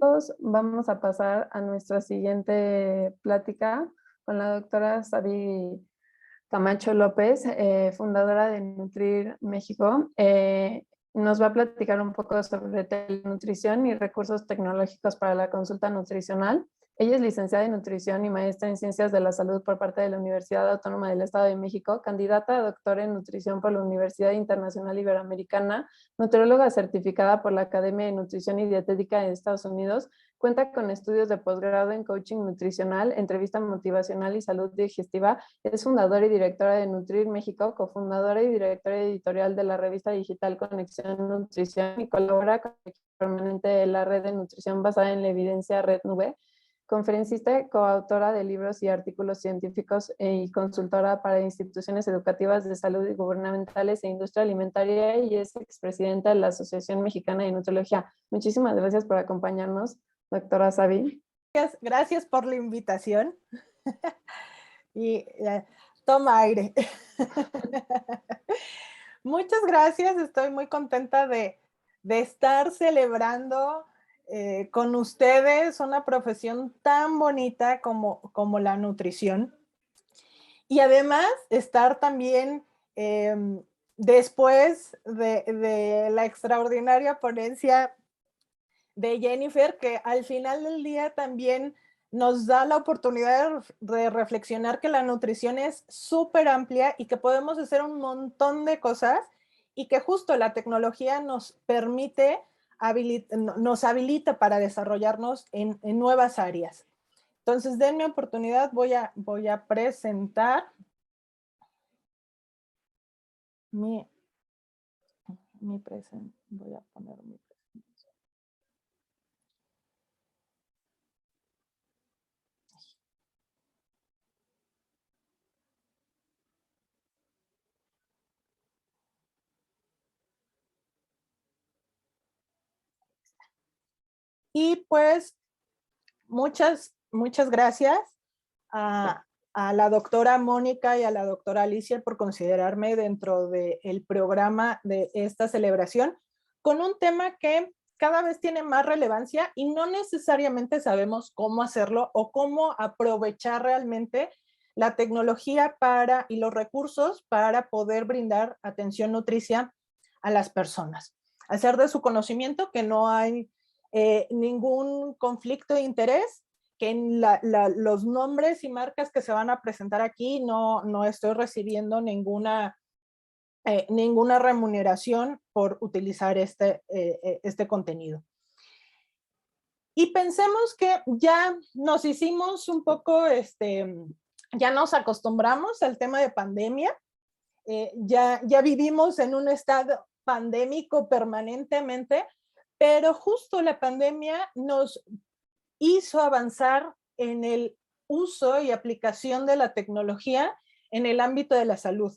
todos, vamos a pasar a nuestra siguiente plática con la doctora Sabi Camacho López, fundadora de Nutrir México. Nos va a platicar un poco sobre telenutrición y recursos tecnológicos para la consulta nutricional. Ella es licenciada en nutrición y maestra en ciencias de la salud por parte de la Universidad Autónoma del Estado de México, candidata a doctora en nutrición por la Universidad Internacional Iberoamericana, nutrióloga certificada por la Academia de Nutrición y Dietética de Estados Unidos, cuenta con estudios de posgrado en coaching nutricional, entrevista motivacional y salud digestiva. Es fundadora y directora de Nutrir México, cofundadora y directora editorial de la revista digital Conexión Nutrición y colabora con el equipo permanente de la red de nutrición basada en la evidencia Red Nube, conferencista, coautora de libros y artículos científicos y consultora para instituciones educativas de salud y gubernamentales e industria alimentaria, y es expresidenta de la Asociación Mexicana de Nutriología. Muchísimas gracias por acompañarnos, doctora Sabi. Gracias por la invitación. Y toma aire. Muchas gracias, estoy muy contenta de estar celebrando con ustedes una profesión tan bonita como la nutrición. Y además estar también después de la extraordinaria ponencia de Jennifer, que al final del día también nos da la oportunidad de reflexionar que la nutrición es súper amplia y que podemos hacer un montón de cosas y que justo la tecnología nos permite, nos habilita para desarrollarnos en nuevas áreas. Entonces, denme oportunidad, voy a presentar mi presentación. Voy a poner mi presentación. Y pues, muchas gracias a la doctora Mónica y a la doctora Alicia por considerarme dentro del programa de esta celebración con un tema que cada vez tiene más relevancia y no necesariamente sabemos cómo hacerlo o cómo aprovechar realmente la tecnología y los recursos para poder brindar atención nutricia a las personas. Hacer de su conocimiento que no hay ningún conflicto de interés, que en los nombres y marcas que se van a presentar aquí no estoy recibiendo ninguna remuneración por utilizar este contenido. Y pensemos que ya nos hicimos un poco, ya nos acostumbramos al tema de pandemia, ya vivimos en un estado pandémico permanentemente, pero justo la pandemia nos hizo avanzar en el uso y aplicación de la tecnología en el ámbito de la salud.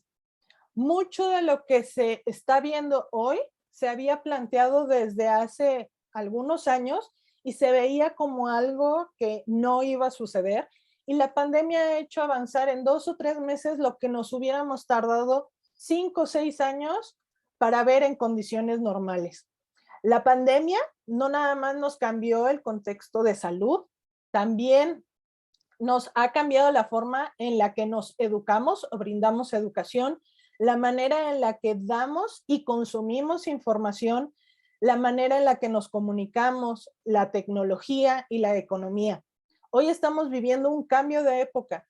Mucho de lo que se está viendo hoy se había planteado desde hace algunos años y se veía como algo que no iba a suceder, y la pandemia ha hecho avanzar en 2 o 3 meses lo que nos hubiéramos tardado 5 o 6 años para ver en condiciones normales. La pandemia no nada más nos cambió el contexto de salud, también nos ha cambiado la forma en la que nos educamos o brindamos educación, la manera en la que damos y consumimos información, la manera en la que nos comunicamos, la tecnología y la economía. Hoy estamos viviendo un cambio de época.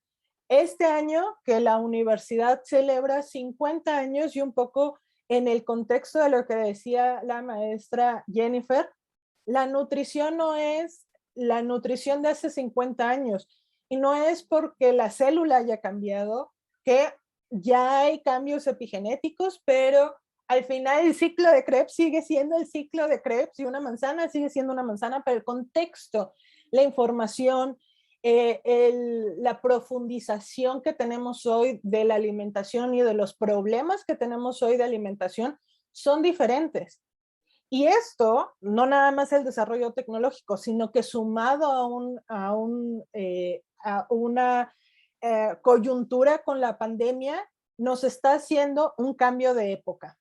Este año que la universidad celebra 50 años y un poco en el contexto de lo que decía la maestra Jennifer, la nutrición no es la nutrición de hace 50 años y no es porque la célula haya cambiado, que ya hay cambios epigenéticos, pero al final el ciclo de Krebs sigue siendo el ciclo de Krebs y una manzana sigue siendo una manzana, pero el contexto, la información, la profundización que tenemos hoy de la alimentación y de los problemas que tenemos hoy de alimentación son diferentes. Y esto, no nada más el desarrollo tecnológico, sino que sumado a una coyuntura con la pandemia, nos está haciendo un cambio de época.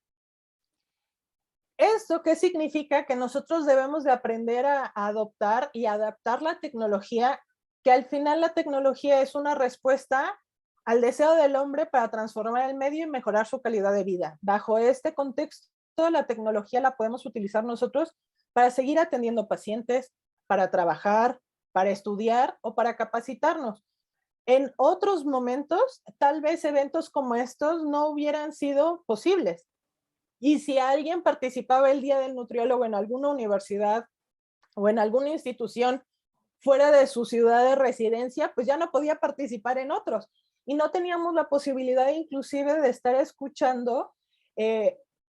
¿Esto qué significa? Que nosotros debemos de aprender a adoptar y adaptar la tecnología, que al final la tecnología es una respuesta al deseo del hombre para transformar el medio y mejorar su calidad de vida. Bajo este contexto, la tecnología la podemos utilizar nosotros para seguir atendiendo pacientes, para trabajar, para estudiar o para capacitarnos. En otros momentos, tal vez eventos como estos no hubieran sido posibles. Y si alguien participaba el Día del Nutriólogo en alguna universidad o en alguna institución fuera de su ciudad de residencia, pues ya no podía participar en otros. Y no teníamos la posibilidad inclusive de estar escuchando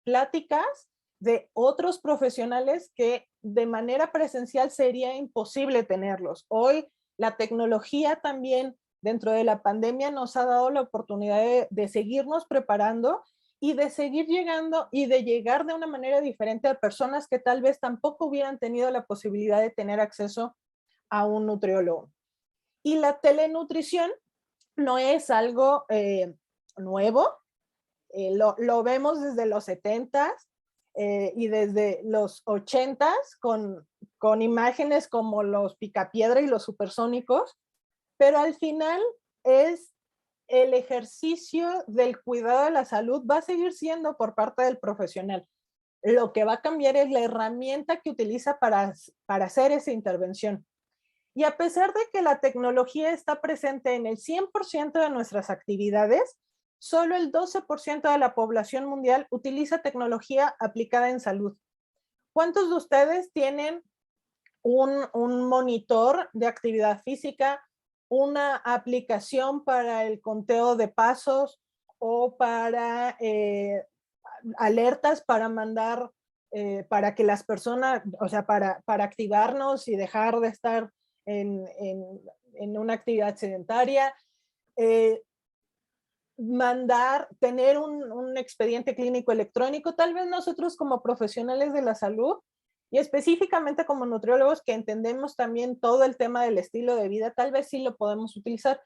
pláticas de otros profesionales que de manera presencial sería imposible tenerlos. Hoy la tecnología también dentro de la pandemia nos ha dado la oportunidad de seguirnos preparando y de seguir llegando y de llegar de una manera diferente a personas que tal vez tampoco hubieran tenido la posibilidad de tener acceso a un nutriólogo. Y la telenutrición no es algo nuevo, lo vemos desde los 70s y desde los 80s con imágenes como los Picapiedra y los supersónicos, pero al final es el ejercicio del cuidado de la salud va a seguir siendo por parte del profesional. Lo que va a cambiar es la herramienta que utiliza para hacer esa intervención. Y a pesar de que la tecnología está presente en el 100% de nuestras actividades, solo el 12% de la población mundial utiliza tecnología aplicada en salud. ¿Cuántos de ustedes tienen un monitor de actividad física, una aplicación para el conteo de pasos o para alertas para mandar, para que las personas, o sea, para activarnos y dejar de estar en una actividad sedentaria? Tener un expediente clínico electrónico, tal vez nosotros como profesionales de la salud y específicamente como nutriólogos que entendemos también todo el tema del estilo de vida, tal vez sí lo podemos utilizar,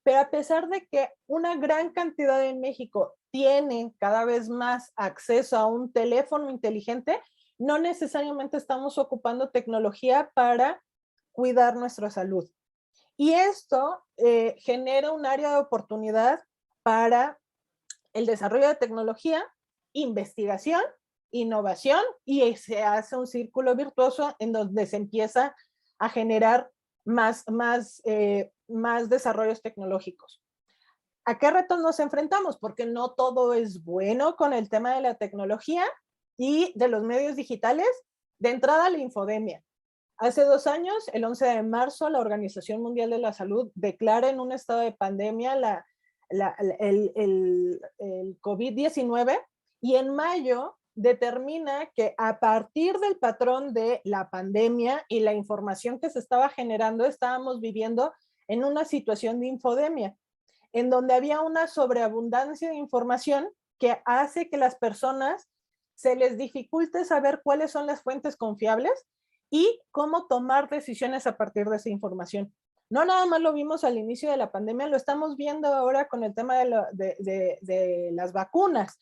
pero a pesar de que una gran cantidad en México tiene cada vez más acceso a un teléfono inteligente, no necesariamente estamos ocupando tecnología para cuidar nuestra salud. Y esto genera un área de oportunidad para el desarrollo de tecnología, investigación, innovación, y se hace un círculo virtuoso en donde se empieza a generar más desarrollos tecnológicos. ¿A qué retos nos enfrentamos? Porque no todo es bueno con el tema de la tecnología y de los medios digitales. De entrada, la infodemia. Hace 2 años, el 11 de marzo, la Organización Mundial de la Salud declara en un estado de pandemia el COVID-19 y en mayo determina que a partir del patrón de la pandemia y la información que se estaba generando, estábamos viviendo en una situación de infodemia, en donde había una sobreabundancia de información que hace que las personas se les dificulte saber cuáles son las fuentes confiables y cómo tomar decisiones a partir de esa información. No nada más lo vimos al inicio de la pandemia, lo estamos viendo ahora con el tema de las vacunas.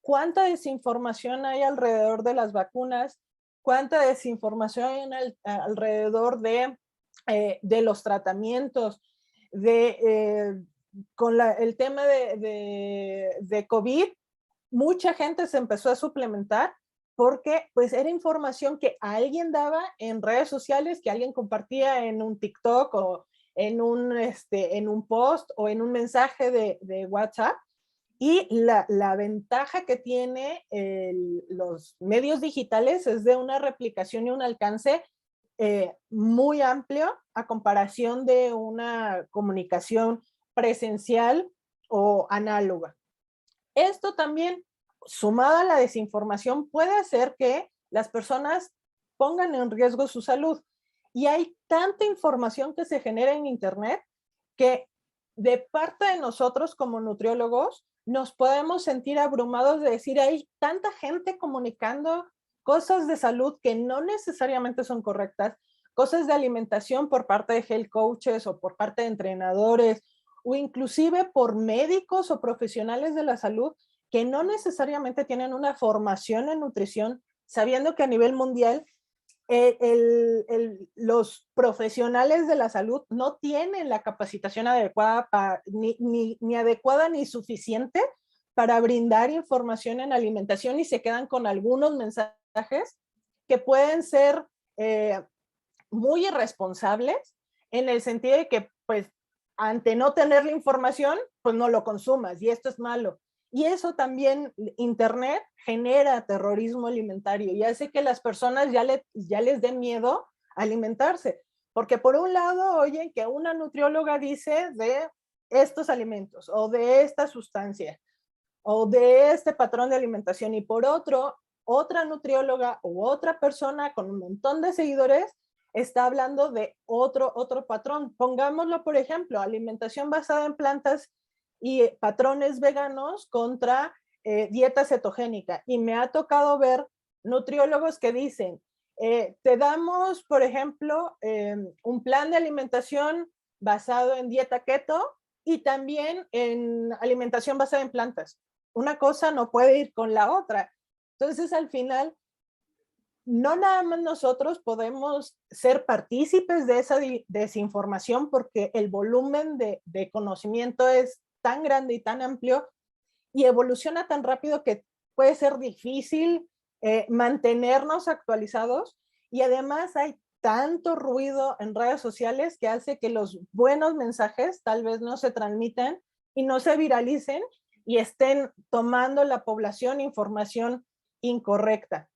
¿Cuánta desinformación hay alrededor de las vacunas? ¿Cuánta desinformación hay alrededor de los tratamientos? Con el tema de COVID, mucha gente se empezó a suplementar porque pues era información que alguien daba en redes sociales, que alguien compartía en un TikTok o en un post o en un mensaje de WhatsApp. Y la ventaja que tiene los medios digitales es de una replicación y un alcance muy amplio a comparación de una comunicación presencial o análoga. Esto también, sumado a la desinformación, puede hacer que las personas pongan en riesgo su salud. Y hay tanta información que se genera en Internet que de parte de nosotros como nutriólogos nos podemos sentir abrumados de decir, hay tanta gente comunicando cosas de salud que no necesariamente son correctas, cosas de alimentación por parte de health coaches o por parte de entrenadores o inclusive por médicos o profesionales de la salud que no necesariamente tienen una formación en nutrición sabiendo que a nivel mundial los profesionales de la salud no tienen la capacitación adecuada, ni adecuada ni suficiente para brindar información en alimentación, y se quedan con algunos mensajes que pueden ser muy irresponsables, en el sentido de que, pues, ante no tener la información, pues no lo consumas, y esto es malo. Y eso también, Internet genera terrorismo alimentario y hace que las personas ya les dé miedo alimentarse. Porque por un lado oyen que una nutrióloga dice de estos alimentos o de esta sustancia o de este patrón de alimentación, y por otro, otra nutrióloga u otra persona con un montón de seguidores está hablando de otro patrón. Pongámoslo, por ejemplo, alimentación basada en plantas y patrones veganos contra dieta cetogénica. Y me ha tocado ver nutriólogos que dicen, te damos, por ejemplo, un plan de alimentación basado en dieta keto y también en alimentación basada en plantas. Una cosa no puede ir con la otra. Entonces, al final, no nada más nosotros podemos ser partícipes de esa desinformación, porque el volumen de conocimiento es tan grande y tan amplio y evoluciona tan rápido que puede ser difícil mantenernos actualizados, y además hay tanto ruido en redes sociales que hace que los buenos mensajes tal vez no se transmitan y no se viralicen y estén tomando la población información incorrecta.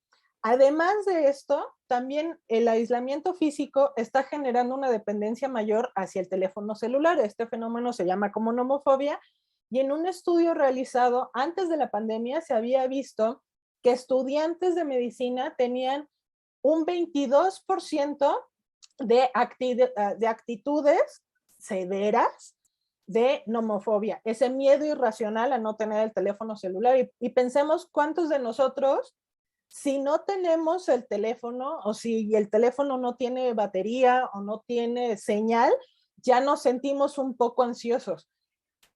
Además de esto, también el aislamiento físico está generando una dependencia mayor hacia el teléfono celular. Este fenómeno se llama como nomofobia, y en un estudio realizado antes de la pandemia se había visto que estudiantes de medicina tenían un 22% de actitudes severas de nomofobia, ese miedo irracional a no tener el teléfono celular. Y pensemos cuántos de nosotros, si no tenemos el teléfono, o si el teléfono no tiene batería o no tiene señal, ya nos sentimos un poco ansiosos.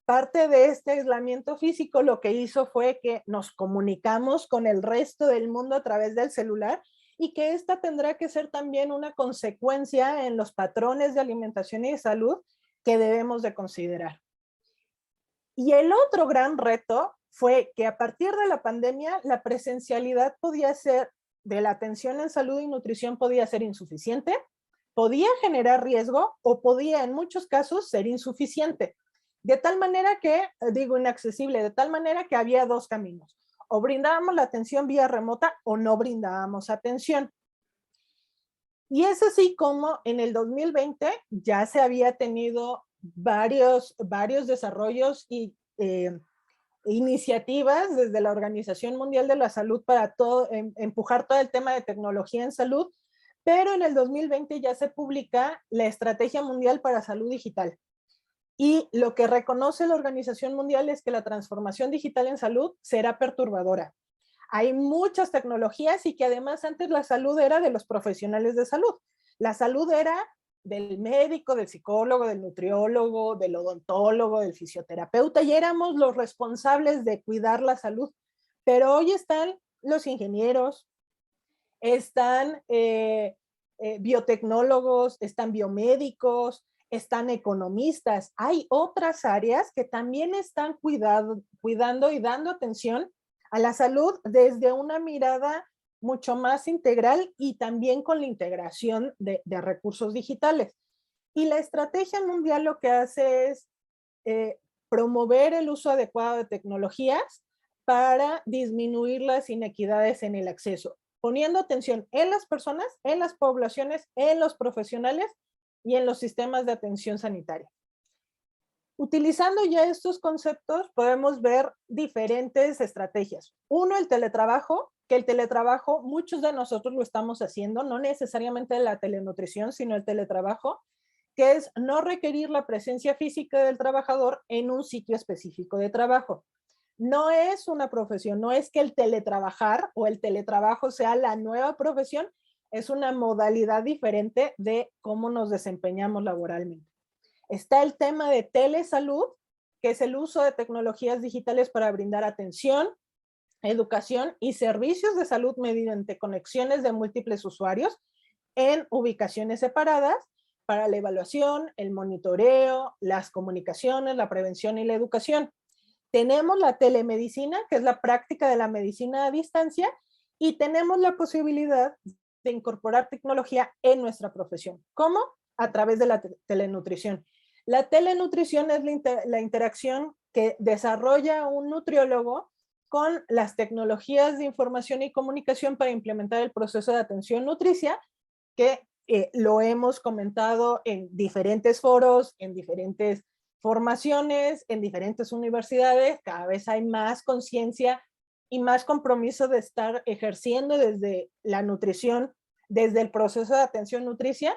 Parte de este aislamiento físico lo que hizo fue que nos comunicamos con el resto del mundo a través del celular, y que esta tendrá que ser también una consecuencia en los patrones de alimentación y de salud que debemos de considerar. Y el otro gran reto fue que a partir de la pandemia, la presencialidad podía ser, de la atención en salud y nutrición, podía ser insuficiente, podía generar riesgo o podía en muchos casos ser insuficiente. De tal manera que, digo inaccesible, de tal manera que había dos caminos: o brindábamos la atención vía remota o no brindábamos atención. Y es así como en el 2020 ya se había tenido varios desarrollos y iniciativas desde la Organización Mundial de la Salud para empujar todo el tema de tecnología en salud, pero en el 2020 ya se publica la Estrategia Mundial para Salud Digital. Y lo que reconoce la Organización Mundial es que la transformación digital en salud será perturbadora. Hay muchas tecnologías, y que además antes la salud era de los profesionales de salud. La salud era del médico, del psicólogo, del nutriólogo, del odontólogo, del fisioterapeuta, y éramos los responsables de cuidar la salud. Pero hoy están los ingenieros, están biotecnólogos, están biomédicos, están economistas. Hay otras áreas que también están cuidando y dando atención a la salud desde una mirada mucho más integral, y también con la integración de recursos digitales. Y la estrategia mundial lo que hace es promover el uso adecuado de tecnologías para disminuir las inequidades en el acceso, poniendo atención en las personas, en las poblaciones, en los profesionales y en los sistemas de atención sanitaria. Utilizando ya estos conceptos, podemos ver diferentes estrategias. Uno, el teletrabajo, que el teletrabajo muchos de nosotros lo estamos haciendo, no necesariamente la telenutrición, sino el teletrabajo, que es no requerir la presencia física del trabajador en un sitio específico de trabajo. No es una profesión, no es que el teletrabajar o el teletrabajo sea la nueva profesión, es una modalidad diferente de cómo nos desempeñamos laboralmente. Está el tema de telesalud, que es el uso de tecnologías digitales para brindar atención, educación y servicios de salud mediante conexiones de múltiples usuarios en ubicaciones separadas para la evaluación, el monitoreo, las comunicaciones, la prevención y la educación. Tenemos la telemedicina, que es la práctica de la medicina a distancia, y tenemos la posibilidad de incorporar tecnología en nuestra profesión. ¿Cómo? A través de la telenutrición. La telenutrición es la interacción que desarrolla un nutriólogo con las tecnologías de información y comunicación para implementar el proceso de atención nutricia, que lo hemos comentado en diferentes foros, en diferentes formaciones, en diferentes universidades. Cada vez hay más conciencia y más compromiso de estar ejerciendo desde la nutrición, desde el proceso de atención nutricia,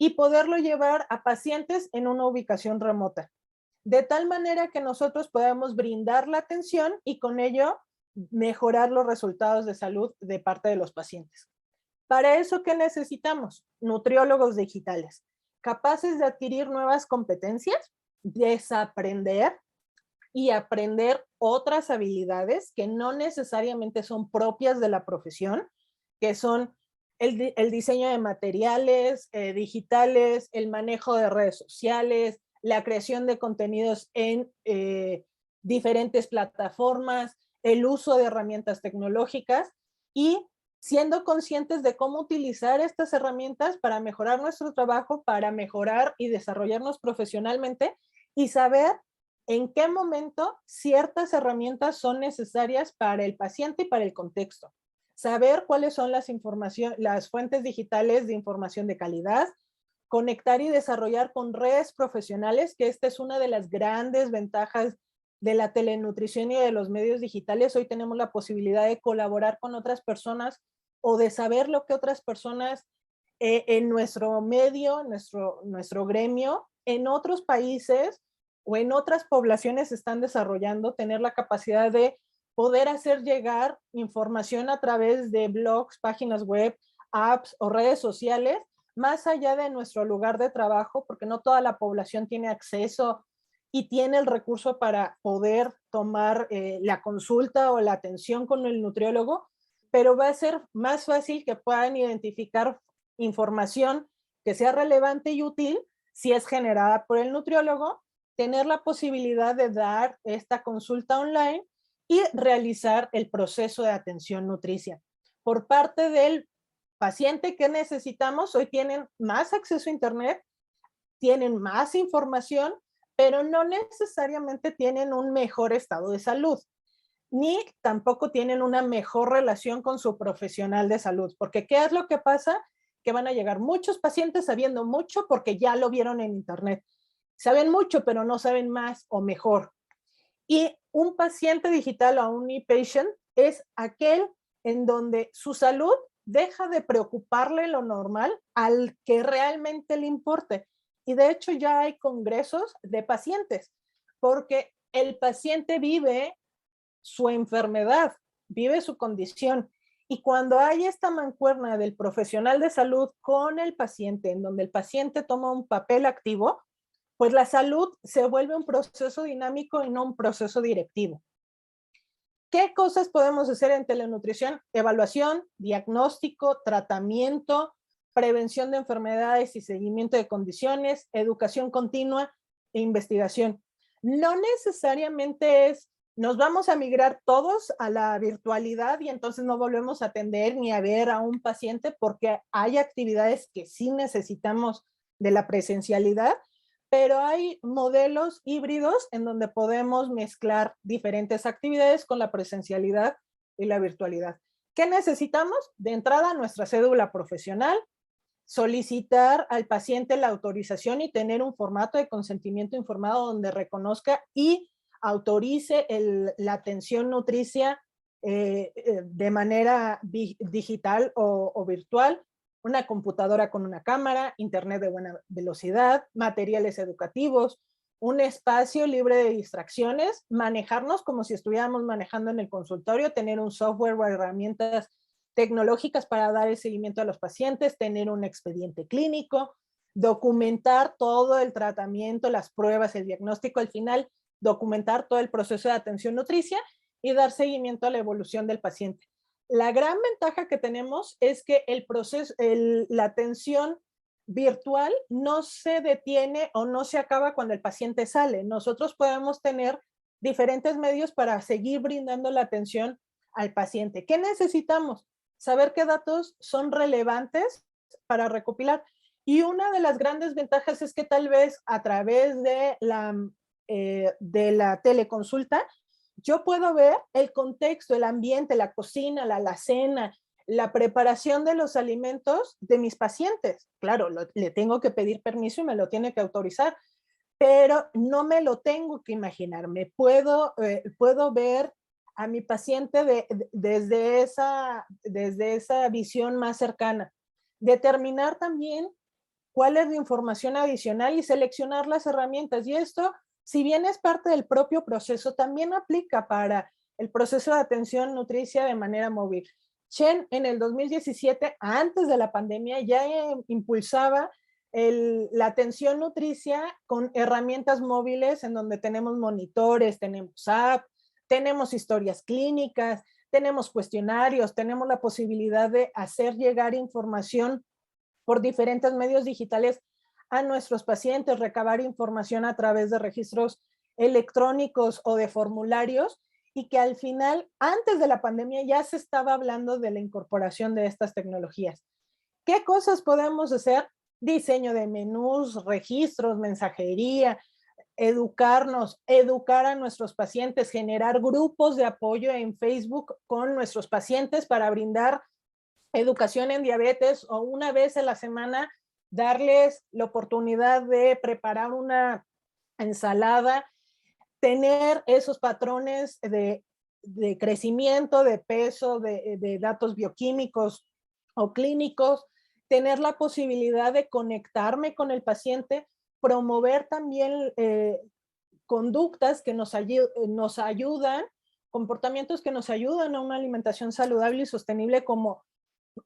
y poderlo llevar a pacientes en una ubicación remota, de tal manera que nosotros podamos brindar la atención y con ello mejorar los resultados de salud de parte de los pacientes. Para eso, ¿qué necesitamos? Nutriólogos digitales, capaces de adquirir nuevas competencias, desaprender y aprender otras habilidades que no necesariamente son propias de la profesión, que son el diseño de materiales digitales, el manejo de redes sociales, la creación de contenidos en diferentes plataformas, el uso de herramientas tecnológicas y siendo conscientes de cómo utilizar estas herramientas para mejorar nuestro trabajo, para mejorar y desarrollarnos profesionalmente y saber en qué momento ciertas herramientas son necesarias para el paciente y para el contexto. Saber cuáles son las fuentes digitales de información de calidad, conectar y desarrollar con redes profesionales, que esta es una de las grandes ventajas de la telenutrición y de los medios digitales. Hoy tenemos la posibilidad de colaborar con otras personas o de saber lo que otras personas en nuestro medio, nuestro gremio, en otros países o en otras poblaciones están desarrollando, tener la capacidad de poder hacer llegar información a través de blogs, páginas web, apps o redes sociales, más allá de nuestro lugar de trabajo, porque no toda la población tiene acceso y tiene el recurso para poder tomar la consulta o la atención con el nutriólogo, pero va a ser más fácil que puedan identificar información que sea relevante y útil si es generada por el nutriólogo, tener la posibilidad de dar esta consulta online y realizar el proceso de atención nutricia. Por parte del paciente, ¿qué necesitamos? Hoy tienen más acceso a internet, tienen más información, pero no necesariamente tienen un mejor estado de salud, ni tampoco tienen una mejor relación con su profesional de salud, porque ¿qué es lo que pasa? Que van a llegar muchos pacientes sabiendo mucho porque ya lo vieron en internet. Saben mucho, pero no saben más o mejor. Y un paciente digital o un e-patient es aquel en donde su salud deja de preocuparle lo normal al que realmente le importe. Y de hecho ya hay congresos de pacientes, porque el paciente vive su enfermedad, vive su condición. Y cuando hay esta mancuerna del profesional de salud con el paciente, en donde el paciente toma un papel activo, pues la salud se vuelve un proceso dinámico y no un proceso directivo. ¿Qué cosas podemos hacer en telenutrición? Evaluación, diagnóstico, tratamiento, prevención de enfermedades y seguimiento de condiciones, educación continua e investigación. No necesariamente es, nos vamos a migrar todos a la virtualidad y entonces no volvemos a atender ni a ver a un paciente, porque hay actividades que sí necesitamos de la presencialidad, pero hay modelos híbridos en donde podemos mezclar diferentes actividades con la presencialidad y la virtualidad. ¿Qué necesitamos? De entrada, nuestra cédula profesional, solicitar al paciente la autorización y tener un formato de consentimiento informado donde reconozca y autorice la atención nutricia de manera digital o virtual, una computadora con una cámara, internet de buena velocidad, materiales educativos, un espacio libre de distracciones, manejarnos como si estuviéramos manejando en el consultorio, tener un software o herramientas tecnológicas para dar el seguimiento a los pacientes, tener un expediente clínico, documentar todo el tratamiento, las pruebas, el diagnóstico, al final documentar todo el proceso de atención nutricia y dar seguimiento a la evolución del paciente. La gran ventaja que tenemos es que el proceso, la atención virtual no se detiene o no se acaba cuando el paciente sale. Nosotros podemos tener diferentes medios para seguir brindando la atención al paciente. ¿Qué necesitamos? Saber qué datos son relevantes para recopilar. Y una de las grandes ventajas es que tal vez a través de la teleconsulta, yo puedo ver el contexto, el ambiente, la cocina, la alacena, la preparación de los alimentos de mis pacientes. Claro, le tengo que pedir permiso y me lo tiene que autorizar, pero no me lo tengo que imaginar. Puedo ver a mi paciente desde esa visión más cercana. Determinar también cuál es la información adicional y seleccionar las herramientas. Y esto, si bien es parte del propio proceso, también aplica para el proceso de atención nutricia de manera móvil. Chen en el 2017, antes de la pandemia, ya impulsaba la atención nutricia con herramientas móviles en donde tenemos monitores, tenemos app, tenemos historias clínicas, tenemos cuestionarios, tenemos la posibilidad de hacer llegar información por diferentes medios digitales a nuestros pacientes, recabar información a través de registros electrónicos o de formularios, y que al final, antes de la pandemia, ya se estaba hablando de la incorporación de estas tecnologías. ¿Qué cosas podemos hacer? Diseño de menús, registros, mensajería, educarnos, educar a nuestros pacientes, generar grupos de apoyo en Facebook con nuestros pacientes para brindar educación en diabetes, o una vez a la semana darles la oportunidad de preparar una ensalada, tener esos patrones de crecimiento, de peso, de datos bioquímicos o clínicos, tener la posibilidad de conectarme con el paciente, promover también conductas que nos ayudan, comportamientos que nos ayudan a una alimentación saludable y sostenible, como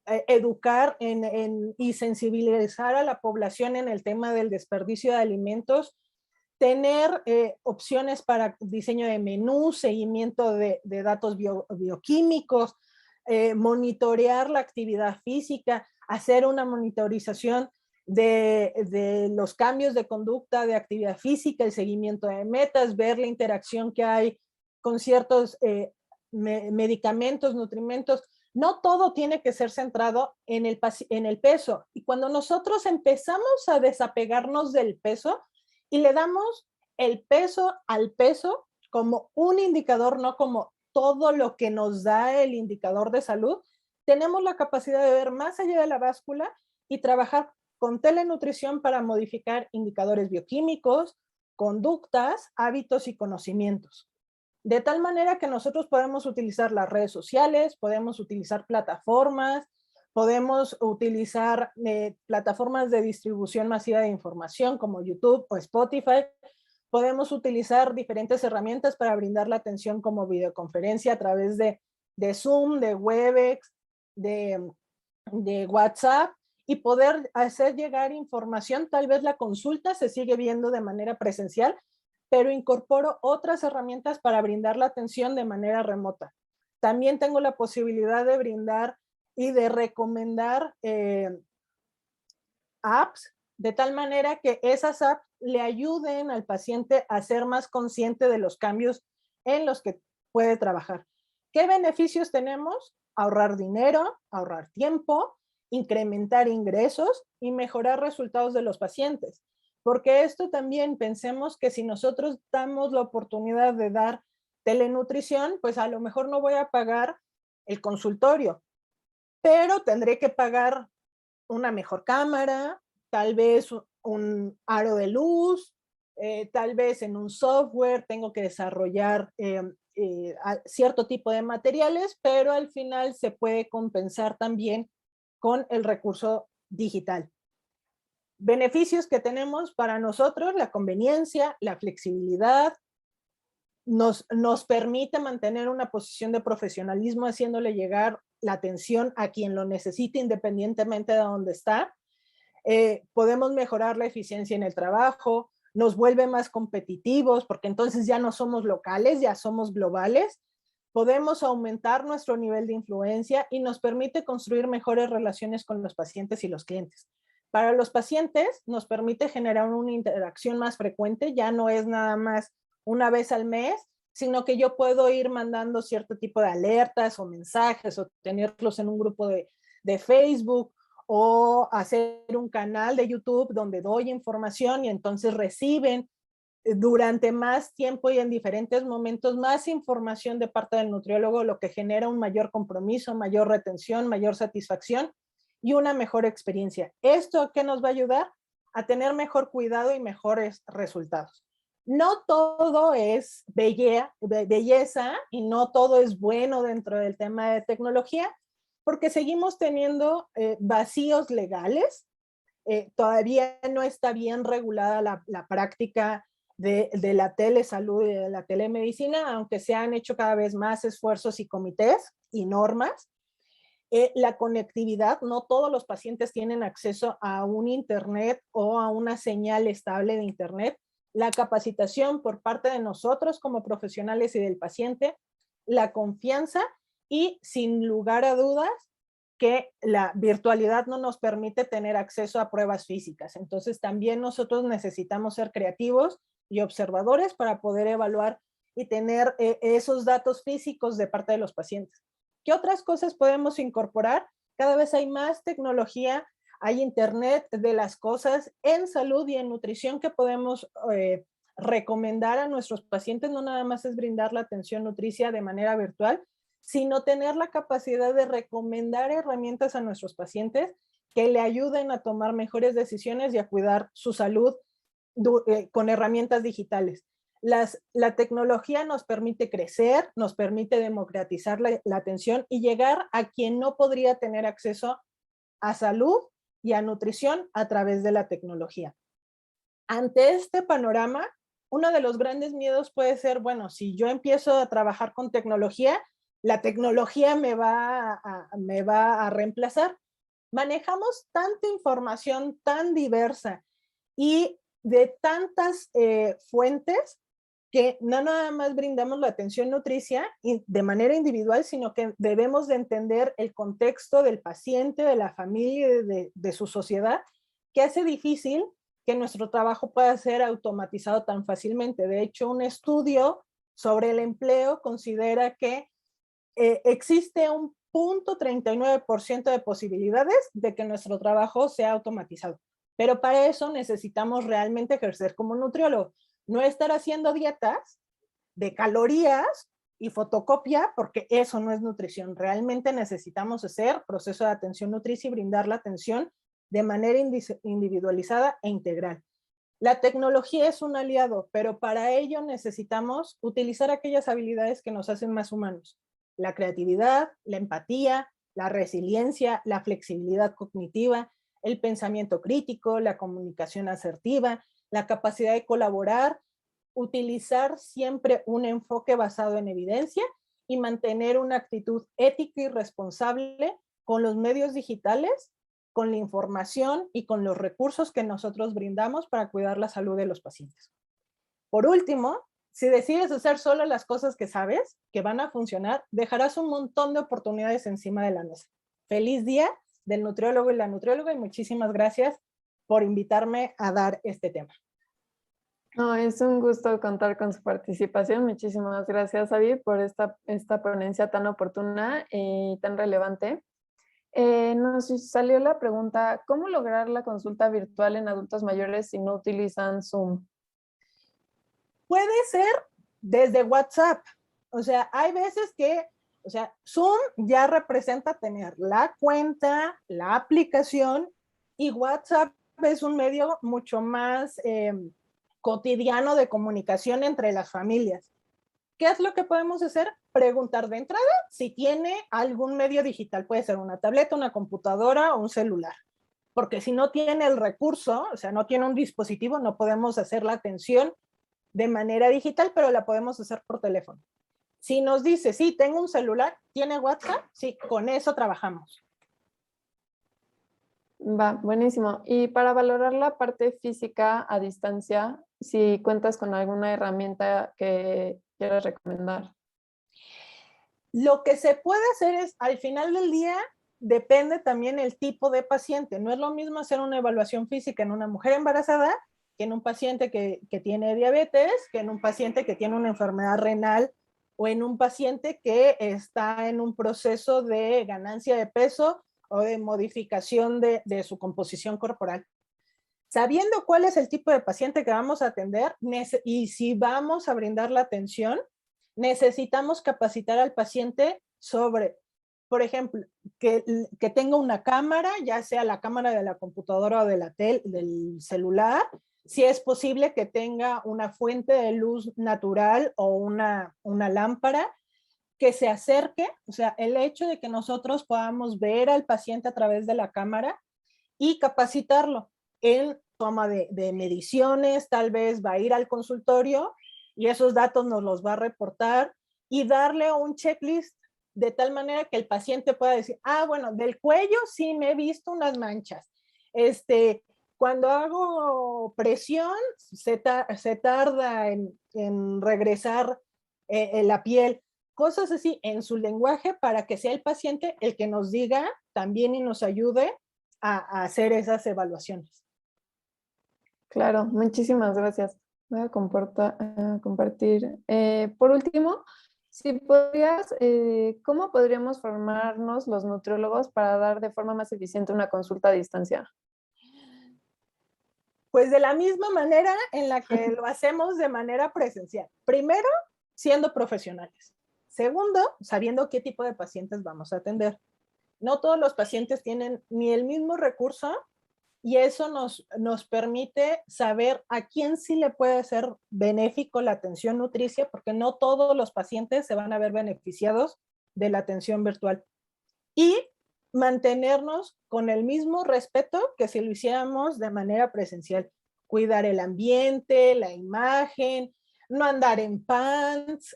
educar y sensibilizar a la población en el tema del desperdicio de alimentos, tener opciones para diseño de menú, seguimiento de datos bioquímicos, monitorear la actividad física, hacer una monitorización de los cambios de conducta de actividad física, el seguimiento de metas, ver la interacción que hay con ciertos medicamentos, nutrimentos. No todo tiene que ser centrado en el peso. Y cuando nosotros empezamos a desapegarnos del peso y le damos el peso al peso como un indicador, no como todo lo que nos da el indicador de salud, tenemos la capacidad de ver más allá de la báscula y trabajar con telenutrición para modificar indicadores bioquímicos, conductas, hábitos y conocimientos. De tal manera que nosotros podemos utilizar las redes sociales, podemos utilizar plataformas, podemos utilizar plataformas de distribución masiva de información como YouTube o Spotify, podemos utilizar diferentes herramientas para brindar la atención como videoconferencia a través de Zoom, de Webex, de WhatsApp, y poder hacer llegar información. Tal vez la consulta se sigue viendo de manera presencial, pero incorporo otras herramientas para brindar la atención de manera remota. También tengo la posibilidad de brindar y de recomendar apps, de tal manera que esas apps le ayuden al paciente a ser más consciente de los cambios en los que puede trabajar. ¿Qué beneficios tenemos? Ahorrar dinero, ahorrar tiempo, incrementar ingresos y mejorar resultados de los pacientes. Porque esto también, pensemos que si nosotros damos la oportunidad de dar telenutrición, pues a lo mejor no voy a pagar el consultorio, pero tendré que pagar una mejor cámara, tal vez un aro de luz, tal vez en un software tengo que desarrollar cierto tipo de materiales, pero al final se puede compensar también con el recurso digital. Beneficios que tenemos para nosotros: la conveniencia, la flexibilidad, nos permite mantener una posición de profesionalismo, haciéndole llegar la atención a quien lo necesite independientemente de dónde está. Podemos mejorar la eficiencia en el trabajo, nos vuelve más competitivos, porque entonces ya no somos locales, ya somos globales. podemos aumentar nuestro nivel de influencia y nos permite construir mejores relaciones con los pacientes y los clientes. Para los pacientes nos permite generar una interacción más frecuente, ya no es nada más una vez al mes, sino que yo puedo ir mandando cierto tipo de alertas o mensajes o tenerlos en un grupo de Facebook o hacer un canal de YouTube donde doy información y entonces reciben durante más tiempo y en diferentes momentos más información de parte del nutriólogo, lo que genera un mayor compromiso, mayor retención, mayor satisfacción y una mejor experiencia. ¿Esto qué nos va a ayudar? A tener mejor cuidado y mejores resultados. No todo es belleza y no todo es bueno dentro del tema de tecnología, porque seguimos teniendo vacíos legales. Todavía no está bien regulada la práctica de la telesalud y de la telemedicina, aunque se han hecho cada vez más esfuerzos y comités y normas. La conectividad, no todos los pacientes tienen acceso a un internet o a una señal estable de internet. La capacitación por parte de nosotros como profesionales y del paciente, la confianza y sin lugar a dudas que la virtualidad no nos permite tener acceso a pruebas físicas. Entonces también nosotros necesitamos ser creativos y observadores para poder evaluar y tener esos datos físicos de parte de los pacientes. ¿Qué otras cosas podemos incorporar? Cada vez hay más tecnología, hay internet de las cosas en salud y en nutrición que podemos recomendar a nuestros pacientes. No nada más es brindar la atención nutricia de manera virtual, sino tener la capacidad de recomendar herramientas a nuestros pacientes que le ayuden a tomar mejores decisiones y a cuidar su salud con herramientas digitales. La tecnología nos permite crecer, nos permite democratizar la atención y llegar a quien no podría tener acceso a salud y a nutrición a través de la tecnología. Ante este panorama, uno de los grandes miedos puede ser, bueno, si yo empiezo a trabajar con tecnología, la tecnología me va a reemplazar. Manejamos tanta información tan diversa y de tantas fuentes que no nada más brindamos la atención nutricia de manera individual, sino que debemos de entender el contexto del paciente, de la familia, de su sociedad, que hace difícil que nuestro trabajo pueda ser automatizado tan fácilmente. De hecho, un estudio sobre el empleo considera que existe un 0.39% de posibilidades de que nuestro trabajo sea automatizado. Pero para eso necesitamos realmente ejercer como nutriólogo. No estar haciendo dietas de calorías y fotocopia, porque eso no es nutrición. Realmente necesitamos hacer proceso de atención nutricia y brindar la atención de manera individualizada e integral. La tecnología es un aliado, pero para ello necesitamos utilizar aquellas habilidades que nos hacen más humanos. La creatividad, la empatía, la resiliencia, la flexibilidad cognitiva, el pensamiento crítico, la comunicación asertiva, la capacidad de colaborar, utilizar siempre un enfoque basado en evidencia y mantener una actitud ética y responsable con los medios digitales, con la información y con los recursos que nosotros brindamos para cuidar la salud de los pacientes. Por último, si decides hacer solo las cosas que sabes, que van a funcionar, dejarás un montón de oportunidades encima de la mesa. Feliz día del nutriólogo y la nutrióloga y muchísimas gracias por invitarme a dar este tema. No, es un gusto contar con su participación. Muchísimas gracias, Avi, por esta ponencia tan oportuna y tan relevante. Nos salió la pregunta, ¿cómo lograr la consulta virtual en adultos mayores si no utilizan Zoom? Puede ser desde WhatsApp. O sea, hay veces que, o sea, Zoom ya representa tener la cuenta, la aplicación y WhatsApp es un medio mucho más cotidiano de comunicación entre las familias. ¿Qué es lo que podemos hacer? Preguntar de entrada si tiene algún medio digital. Puede ser una tableta, una computadora o un celular. Porque si no tiene el recurso, o sea, no tiene un dispositivo, no podemos hacer la atención de manera digital, pero la podemos hacer por teléfono. Si nos dice, sí, tengo un celular, ¿tiene WhatsApp? Sí, con eso trabajamos. Va, buenísimo. Y para valorar la parte física a distancia, si cuentas con alguna herramienta que quieras recomendar. Lo que se puede hacer es, al final del día, depende también el tipo de paciente. No es lo mismo hacer una evaluación física en una mujer embarazada que en un paciente que tiene diabetes, que en un paciente que tiene una enfermedad renal o en un paciente que está en un proceso de ganancia de peso o de modificación de su composición corporal. Sabiendo cuál es el tipo de paciente que vamos a atender y si vamos a brindar la atención, necesitamos capacitar al paciente sobre, por ejemplo, que tenga una cámara, ya sea la cámara de la computadora o de del celular, si es posible que tenga una fuente de luz natural o una lámpara, que se acerque, o sea, el hecho de que nosotros podamos ver al paciente a través de la cámara y capacitarlo en toma de mediciones, tal vez va a ir al consultorio y esos datos nos los va a reportar y darle un checklist de tal manera que el paciente pueda decir, ah, bueno, del cuello sí me he visto unas manchas. Cuando hago presión, se tarda en regresar la piel. Cosas así en su lenguaje para que sea el paciente el que nos diga también y nos ayude a hacer esas evaluaciones. Claro, muchísimas gracias. Voy a compartir. Por último, si podrías, ¿cómo podríamos formarnos los nutriólogos para dar de forma más eficiente una consulta a distancia? Pues de la misma manera en la que lo hacemos de manera presencial. Primero, siendo profesionales. Segundo, sabiendo qué tipo de pacientes vamos a atender. No todos los pacientes tienen ni el mismo recurso y eso nos permite saber a quién sí le puede ser benéfico la atención nutricia, porque no todos los pacientes se van a ver beneficiados de la atención virtual. Y mantenernos con el mismo respeto que si lo hiciéramos de manera presencial. Cuidar el ambiente, la imagen, no andar en pants,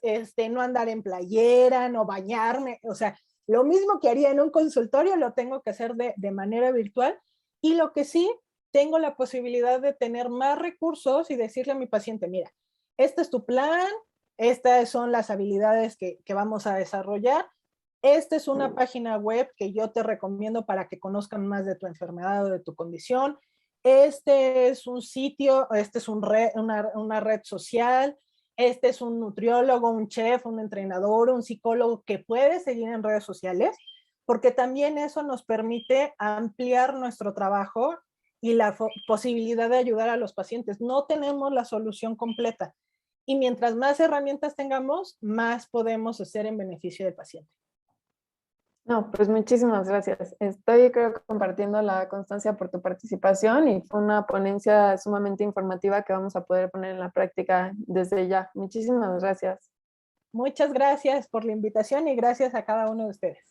no andar en playera, no bañarme, o sea, lo mismo que haría en un consultorio lo tengo que hacer de manera virtual. Y lo que sí, tengo la posibilidad de tener más recursos y decirle a mi paciente, mira, este es tu plan, estas son las habilidades que vamos a desarrollar. Esta es una página web que yo te recomiendo para que conozcan más de tu enfermedad o de tu condición. Este es un sitio, este es una red social, este es un nutriólogo, un chef, un entrenador, un psicólogo que puede seguir en redes sociales, porque también eso nos permite ampliar nuestro trabajo y la posibilidad de ayudar a los pacientes. No tenemos la solución completa y mientras más herramientas tengamos, más podemos hacer en beneficio del paciente. No, pues muchísimas gracias. Estoy, creo que compartiendo la constancia por tu participación y fue una ponencia sumamente informativa que vamos a poder poner en la práctica desde ya. Muchísimas gracias. Muchas gracias por la invitación y gracias a cada uno de ustedes.